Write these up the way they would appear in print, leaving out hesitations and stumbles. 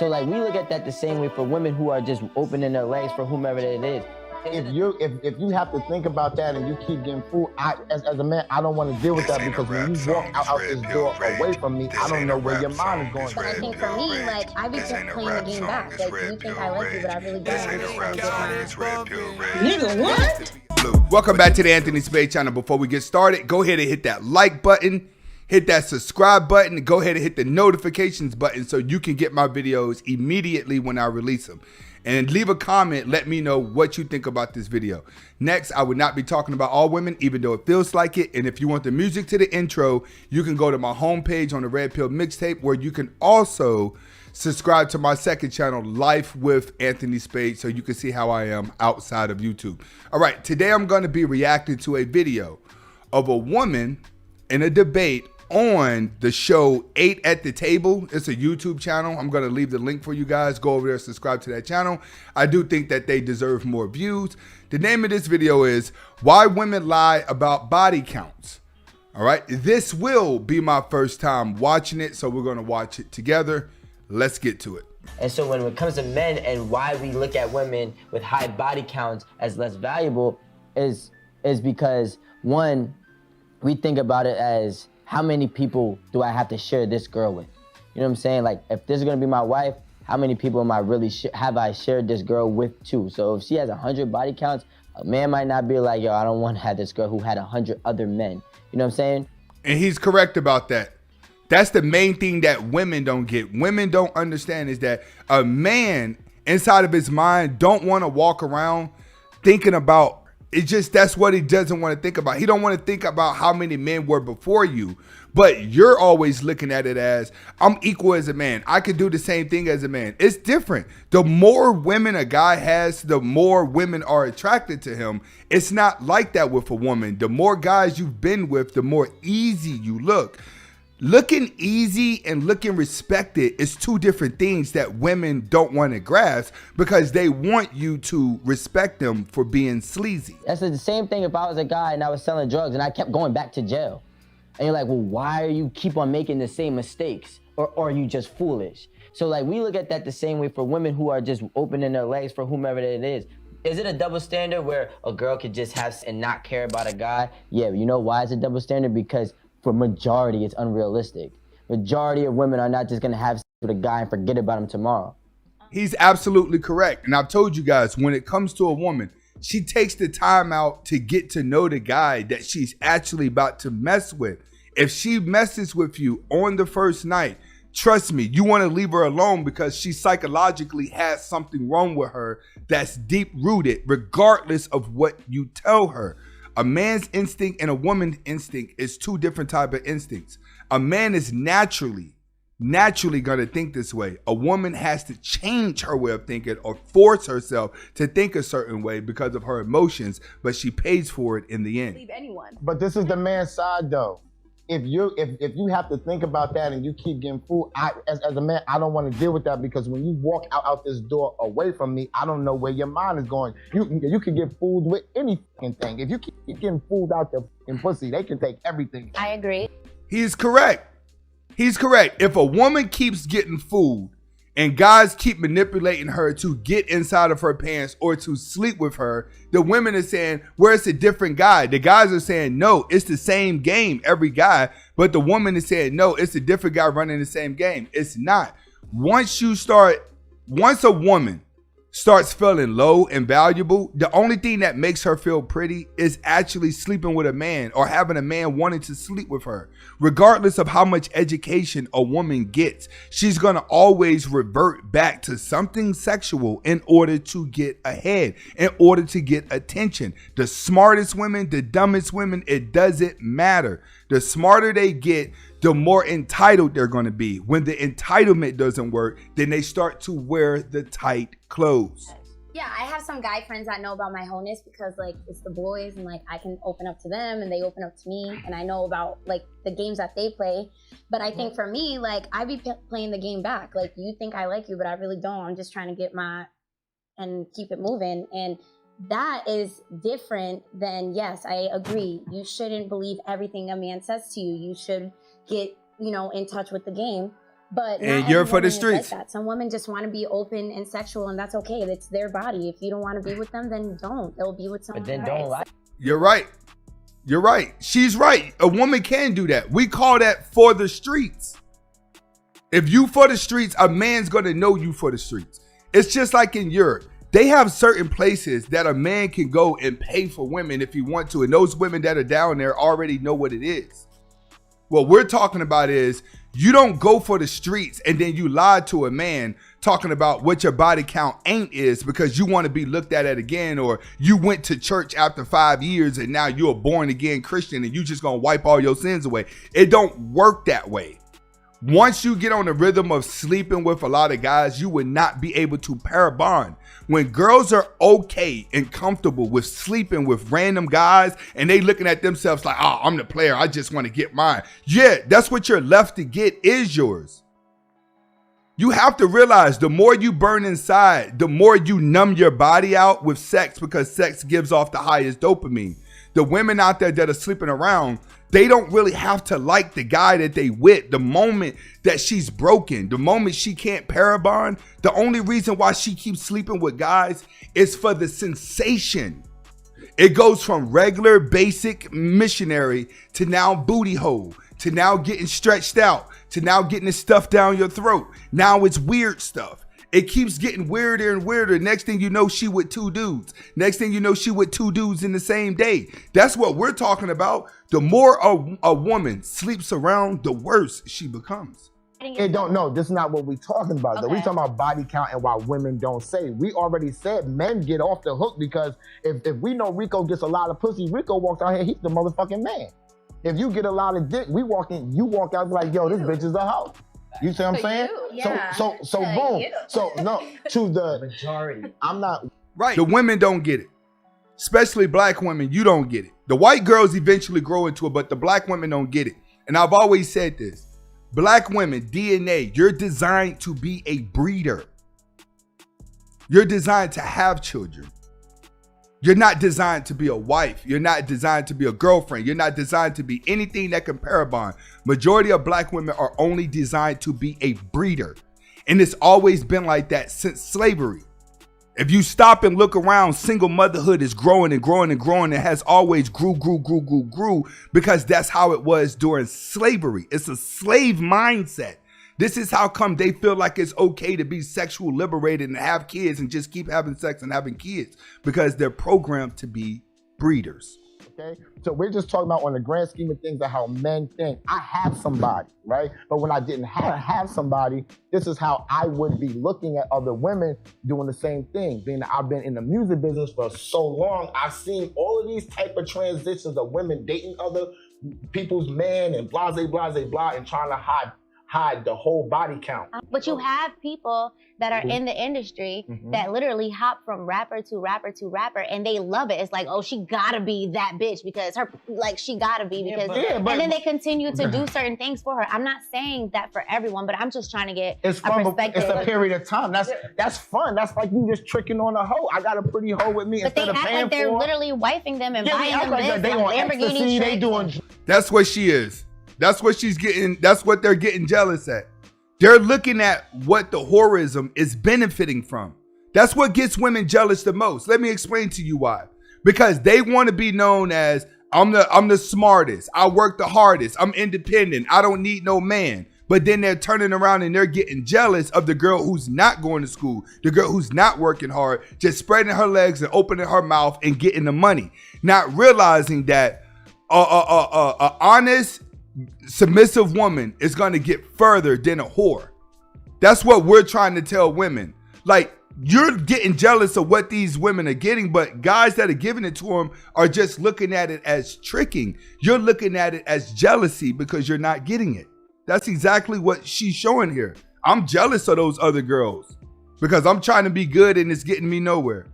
So like we look at that the same way for women who are just opening their legs for whomever it is. If you have to think about that and you keep getting fooled, as a man, I don't want to deal with that because when you walk out this door away from me, I don't know where your mind is going. But I think for me, like, I be playing the game back. Like, you think I like you, but I really don't. I'm just trying to get my... Nigga, what? Welcome back to the Anthony Spade channel. Before we get started, go ahead and hit that like button, hit that subscribe button, and go ahead and hit the notifications button so you can get my videos immediately when I release them. And leave a comment, let me know what you think about this video. Next, I would not be talking about all women, even though it feels like it. And if you want the music to the intro, you can go to my homepage on the Red Pill Mixtape, where you can also subscribe to my second channel, Life with Anthony Spade, so you can see how I am outside of YouTube. All right, today I'm going to be reacting to a video of a woman in a debate on the show 8 at the Table. It's a YouTube channel. I'm going to leave the link for you guys. Go over there, subscribe to that channel. I do think that they deserve more views. The name of this video is Why Women Lie About Body Counts. All right, this will be my first time watching it, so we're going to watch it together. Let's get to it. And so when it comes to men and why we look at women with high body counts as less valuable is because, one, we think about it as, how many people do I have to share this girl with? You know what I'm saying? Like, if this is gonna be my wife, how many people am I really have I shared this girl with too? So if she has 100 body counts, a man might not be like, yo, I don't want to have this girl who had 100 other men. You know what I'm saying? And he's correct about that. That's the main thing that women don't get. Women don't understand is that a man inside of his mind don't want to walk around thinking about, that's what he doesn't want to think about. He don't want to think about how many men were before you, but you're always looking at it as, I'm equal as a man. I could do the same thing as a man. It's different. The more women a guy has, the more women are attracted to him. It's not like that with a woman. The more guys you've been with, the more easy you look. Looking easy and looking respected is two different things that women don't want to grasp because they want you to respect them for being sleazy. That's the same thing if I was a guy and I was selling drugs and I kept going back to jail. And you're like, well, why are you keep on making the same mistakes? Or are you just foolish? So like we look at that the same way for women who are just opening their legs for whomever it is. Is it a double standard where a girl could just have and not care about a guy? Yeah, you know why it's a double standard? Because for majority, it's unrealistic. Majority of women are not just gonna have sex with a guy and forget about him tomorrow. He's absolutely correct. And I've told you guys, when it comes to a woman, she takes the time out to get to know the guy that she's actually about to mess with. If she messes with you on the first night, trust me, you want to leave her alone because she psychologically has something wrong with her that's deep rooted, regardless of what you tell her. A man's instinct and a woman's instinct is two different types of instincts. A man is naturally going to think this way. A woman has to change her way of thinking or force herself to think a certain way because of her emotions, but she pays for it in the end. Leave anyone. But this is the man's side though. If you have to think about that and you keep getting fooled, as a man, I don't want to deal with that because when you walk out this door away from me, I don't know where your mind is going. You can get fooled with any fucking thing. If you keep getting fooled out your fucking pussy, they can take everything. I agree. He's correct. He's correct. If a woman keeps getting fooled and guys keep manipulating her to get inside of her pants or to sleep with her, the women are saying, well, it's a different guy. The guys are saying, no, it's the same game, every guy. But the woman is saying, no, it's a different guy running the same game. It's not. Once a woman starts feeling low and valuable, the only thing that makes her feel pretty is actually sleeping with a man or having a man wanting to sleep with her. Regardless of how much education a woman gets, she's going to always revert back to something sexual in order to get ahead, in order to get attention. The smartest women, the dumbest women, it doesn't matter. The smarter they get, the more entitled they're going to be. When the entitlement doesn't work, then they start to wear the tight clothes. Yeah, I have some guy friends that know about my wholeness because like it's the boys and like I can open up to them and they open up to me and I know about like the games that they play. But I think for me, like I be playing the game back. Like you think I like you, but I really don't. I'm just trying to get and keep it moving. And that is different than, yes, I agree. You shouldn't believe everything a man says to you. You should get, in touch with the game. But And not you're every for the woman is streets. Like that. Some women just want to be open and sexual, and that's okay. It's their body. If you don't want to be with them, then don't. They'll be with someone But then else. don't lie. You're right. You're right. She's right. A woman can do that. We call that for the streets. If you for the streets, a man's going to know you for the streets. It's just like in Europe. They have certain places that a man can go and pay for women if he want to. And those women that are down there already know what it is. What we're talking about is you don't go for the streets and then you lie to a man talking about what your body count ain't is because you want to be looked at it again, or you went to church after 5 years and now you're a born again Christian and you just gonna wipe all your sins away. It don't work that way. Once you get on the rhythm of sleeping with a lot of guys, you would not be able to pair bond. When girls are okay and comfortable with sleeping with random guys and they looking at themselves like, oh, I'm the player, I just want to get mine. Yeah, that's what you're left to get is yours. You have to realize the more you burn inside, the more you numb your body out with sex, because sex gives off the highest dopamine. The women out there that are sleeping around, they don't really have to like the guy that they with. The moment that she's broken, the moment she can't parabond, the only reason why she keeps sleeping with guys is for the sensation. It goes from regular basic missionary to now booty hole, to now getting stretched out, to now getting the stuff down your throat. Now it's weird stuff. It keeps getting weirder and weirder. Next thing you know, she with 2 dudes. Next thing you know, she with 2 dudes in the same day. That's what we're talking about. The more a woman sleeps around, the worse she becomes. It don't know. This is not what we talking about. Though. We Okay. talking about body count and why women don't say. We already said men get off the hook because if we know Rico gets a lot of pussy, Rico walks out here, he's the motherfucking man. If you get a lot of dick, you walk out like, yo, this bitch is a hoe. You see what I'm saying? Yeah. So To boom. you. So no, to the Majority. I'm not. Right. The women don't get it. Especially black women, you don't get it. The white girls eventually grow into it, but the black women don't get it. And I've always said this. Black women, DNA, you're designed to be a breeder. You're designed to have children. You're not designed to be a wife. You're not designed to be a girlfriend. You're not designed to be anything that can parabond. Majority of black women are only designed to be a breeder. And it's always been like that since slavery. If you stop and look around, single motherhood is growing and growing and growing. It has always grew because that's how it was during slavery. It's a slave mindset. This is how come they feel like it's okay to be sexual liberated and have kids and just keep having sex and having kids, because they're programmed to be breeders. Okay, so we're just talking about on the grand scheme of things of how men think. I have somebody, right? But when I didn't have somebody, this is how I would be looking at other women doing the same thing. Being that I've been in the music business for so long, I've seen all of these type of transitions of women dating other people's men and blah, and trying to hide the whole body count. But you have people that are in the industry that literally hop from rapper to rapper to rapper, and they love it. It's like, oh, she gotta be that bitch because her, like, she gotta be because, and then they continue to do certain things for her. I'm not saying that for everyone, but I'm just trying to get It's a fun, but perspective. it's a period of time. That's fun. That's like you just tricking on a hoe. I got a pretty hoe with me But they instead of act paying like they're for. literally wifing them and Yeah, buying they act them like this, they on Lamborghini ecstasy. They trips. doing. That's what she is. That's what she's getting. That's what they're getting jealous at. They're looking at what the whorism is benefiting from. That's what gets women jealous the most. Let me explain to you why. Because they want to be known as, I'm the smartest. I work the hardest. I'm independent. I don't need no man. But then they're turning around and they're getting jealous of the girl who's not going to school, the girl who's not working hard, just spreading her legs and opening her mouth and getting the money. Not realizing that a honest, submissive woman is going to get further than a whore. That's what we're trying to tell women. Like, you're getting jealous of what these women are getting, but guys that are giving it to them are just looking at it as tricking. You're looking at it as jealousy because you're not getting it. That's exactly what she's showing here. I'm jealous of those other girls because I'm trying to be good and it's getting me nowhere.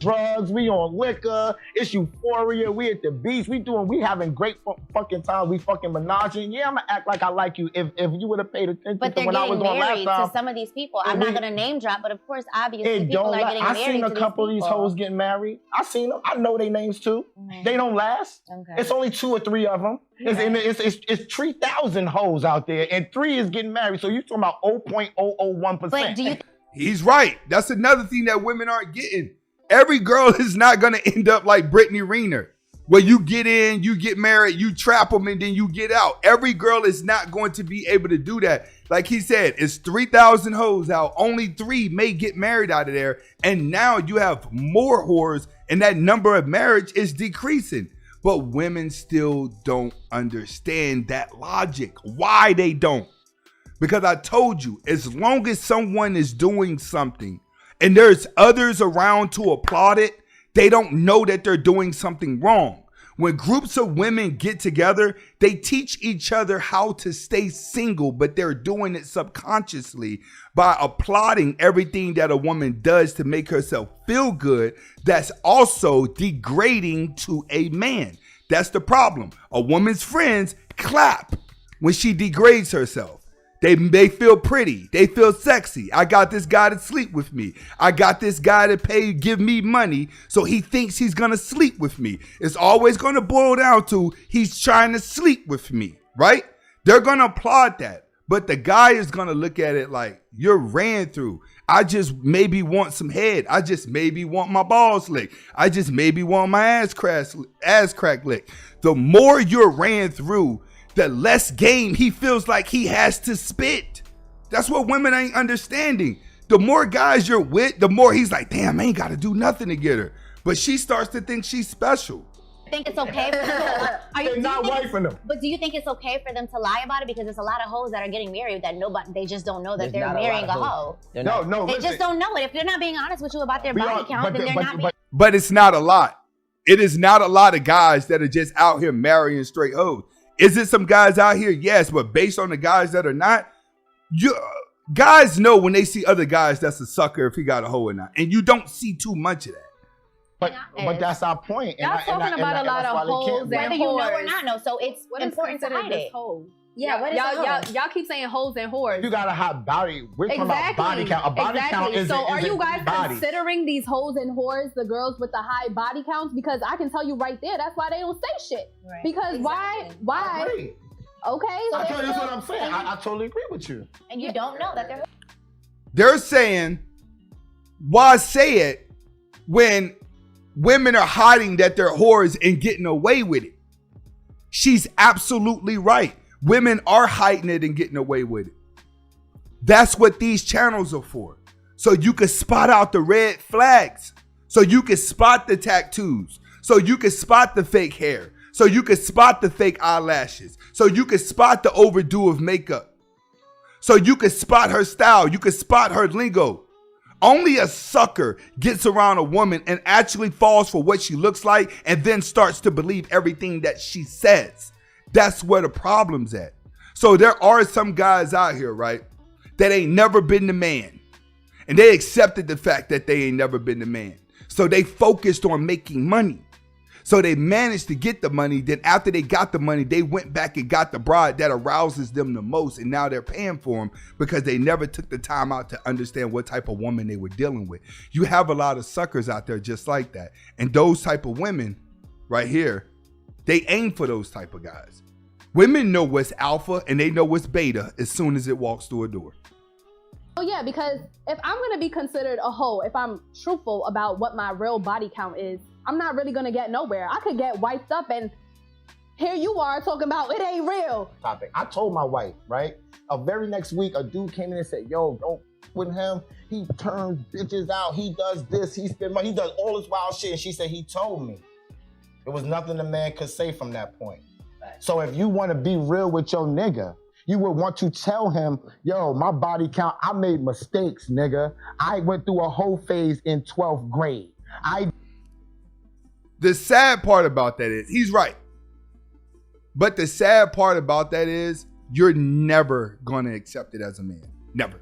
drugs, we on liquor, it's euphoria, we at the beach, we having great fucking time, we fucking menaging. Yeah, I'm gonna act like I like you if you would have paid attention But to they're when I was getting on last married time. to some of these people. I'm not gonna name drop, but of course, obviously, It people don't are getting I married seen a to couple of these people. hoes getting married. I seen them. I know their names too. They don't last. Okay. It's only 2 or 3 of them. It's 3,000 hoes out there, and 3 is getting married. So you're talking about 0.001%. But do you He's right. That's another thing that women aren't getting. Every girl is not going to end up like Brittany Renner, where you get in, you get married, you trap them, and then you get out. Every girl is not going to be able to do that. Like he said, it's 3,000 hoes out. Only 3 may get married out of there. And now you have more whores, and that number of marriage is decreasing. But women still don't understand that logic. Why they don't? Because I told you, as long as someone is doing something and there's others around to applaud it, they don't know that they're doing something wrong. When groups of women get together, they teach each other how to stay single, but they're doing it subconsciously by applauding everything that a woman does to make herself feel good. That's also degrading to a man. That's the problem. A woman's friends clap when she degrades herself. They feel pretty. They feel sexy. I got this guy to sleep with me. I got this guy to give me money, so he thinks he's going to sleep with me. It's always going to boil down to he's trying to sleep with me, right? They're going to applaud that. But the guy is going to look at it like, you're ran through. I just maybe want some head. I just maybe want my balls licked. I just maybe want my ass crack licked. The more you're ran through, the less game he feels like he has to spit. That's what women ain't understanding. The more guys you're with, the more he's like, damn, I ain't got to do nothing to get her. But she starts to think she's special. think it's okay for them? They're not wifing them. But do you think it's okay for them to lie about it? Because there's a lot of hoes that are getting married that they just don't know that they're marrying a hoe. No, they just don't know it. If they're not being honest with you about their body count, then they're not being. But it's not a lot. It is not a lot of guys that are just out here marrying straight hoes. Is it some guys out here? Yes, but based on the guys that are not, guys know when they see other guys that's a sucker if he got a hoe or not. And you don't see too much of that. But that's our point. Y'all talking about a lot of hoes and whether you know or whores. not know, so it's important to hide it. Yeah, what is y'all keep saying hoes and whores. You got a hot body. We're talking about body count. A body count is so. Are you guys body. considering these hoes and whores the girls with the high body counts? Because I can tell you right there, that's why they don't say shit. Right. Because why? I agree. Okay. So I tell you what I'm saying. I totally agree with you. And you don't know that they're saying, why say it when women are hiding that they're whores and getting away with it? She's absolutely right. Women are hiding it and getting away with it. That's what these channels are for. So you can spot out the red flags. So you can spot the tattoos. So you can spot the fake hair. So you can spot the fake eyelashes. So you can spot the overdue of makeup. So you can spot her style. You can spot her lingo. Only a sucker gets around a woman and actually falls for what she looks like and then starts to believe everything that she says. That's where the problem's at. So there are some guys out here, right, that ain't never been the man. And they accepted the fact that they ain't never been the man. So they focused on making money. So they managed to get the money. Then after they got the money, they went back and got the bride that arouses them the most. And now they're paying for them because they never took the time out to understand what type of woman they were dealing with. You have a lot of suckers out there just like that. And those type of women right here, they aim for those type of guys. Women know what's alpha and they know what's beta as soon as it walks through a door. Oh yeah, because if I'm gonna be considered a hoe, if I'm truthful about what my real body count is, I'm not really gonna get nowhere. I could get wiped up and here you are talking about it ain't real. Topic. I told my wife, right? A very next week, a dude came in and said, yo, don't with him. He turns bitches out. He does this. He spend money. He does all this wild shit. And she said, he told me. There was nothing a man could say from that point. So if you want to be real with your nigga, you would want to tell him, yo, my body count, I made mistakes, nigga. I went through a whole phase in 12th grade. The sad part about that is, he's right. But the sad part about that is, you're never going to accept it as a man. Never.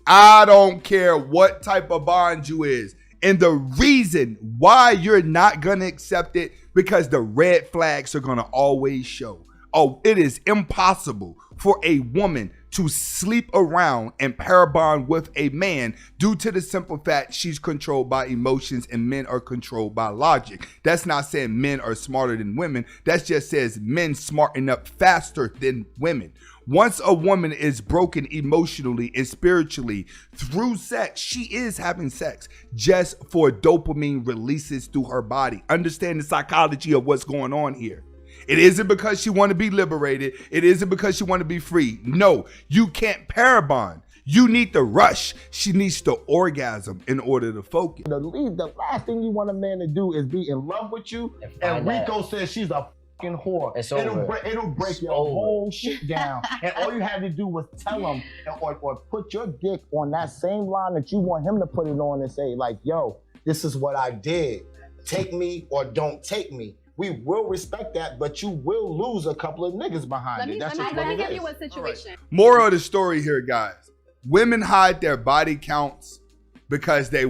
I don't care what type of bond you is. And the reason reason why you're not going to accept it, because the red flags are going to always show. Oh, it is impossible for a woman to sleep around and pair bond with a man due to the simple fact she's controlled by emotions and men are controlled by logic. That's not saying men are smarter than women. That just says men smarten up faster than women. Once a woman is broken emotionally and spiritually through sex, she is having sex just for dopamine releases through her body. Understand the psychology of what's going on here. It isn't because she want to be liberated. It isn't because she want to be free. No, you can't pair bond. You need to rush. She needs to orgasm in order to focus. The last thing you want a man to do is be in love with you. And Rico says she's a fucking whore. It'll break your whole shit down. And all you had to do was tell him or put your dick on that same line that you want him to put it on and say, like, yo, this is what I did. Take me or don't take me. We will respect that, but you will lose a couple of niggas behind it. That's just what it is. Let me give you a situation. Right. Moral of the story here, guys. Women hide their body counts because they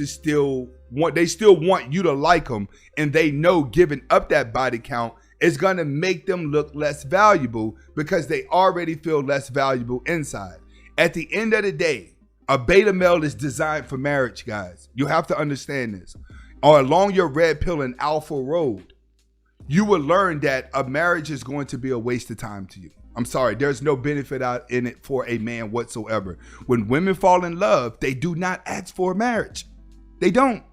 still want you to like them, and they know giving up that body count is going to make them look less valuable because they already feel less valuable inside. At the end of the day, a beta male is designed for marriage, guys. You have to understand this. Or along your red pill and alpha road, you will learn that a marriage is going to be a waste of time to you. I'm sorry, there's no benefit out in it for a man whatsoever. When women fall in love, they do not ask for a marriage. They don't.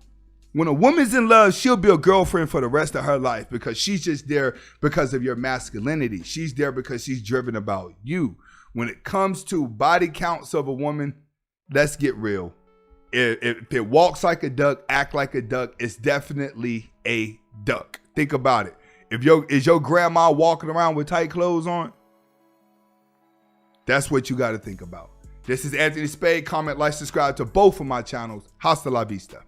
When a woman's in love, she'll be a girlfriend for the rest of her life because she's just there because of your masculinity. She's there because she's driven about you. When it comes to body counts of a woman, let's get real. If it walks like a duck, act like a duck, it's definitely a duck. Think about it. Is your grandma walking around with tight clothes on? That's what you got to think about. This is Anthony Spade. Comment, like, subscribe to both of my channels. Hasta la vista.